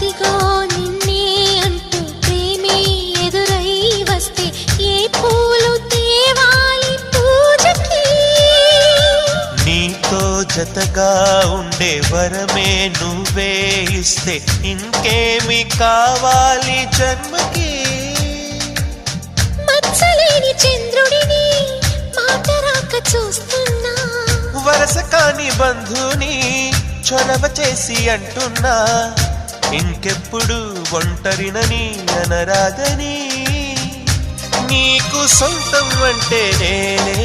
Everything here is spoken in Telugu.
అదిగో నిన్నే అంటూ ప్రేమే ఎదురై వస్తే ఏ పూలు తేవాలి పూజకి? నీతో జతగా ఉండే వరమే నువ్వే ఇస్తే ఇంకేమి కావాలి జన్మకి? మచ్చలేని చంద్రుడిని మాట రాక చూస్తున్నా, వరస కాని బంధుని చొరవ చేసి అంటున్నా, ఇంకెప్పుడు ఒంటరినని అనరాదని, నీకు సొంతం అంటే నేనే.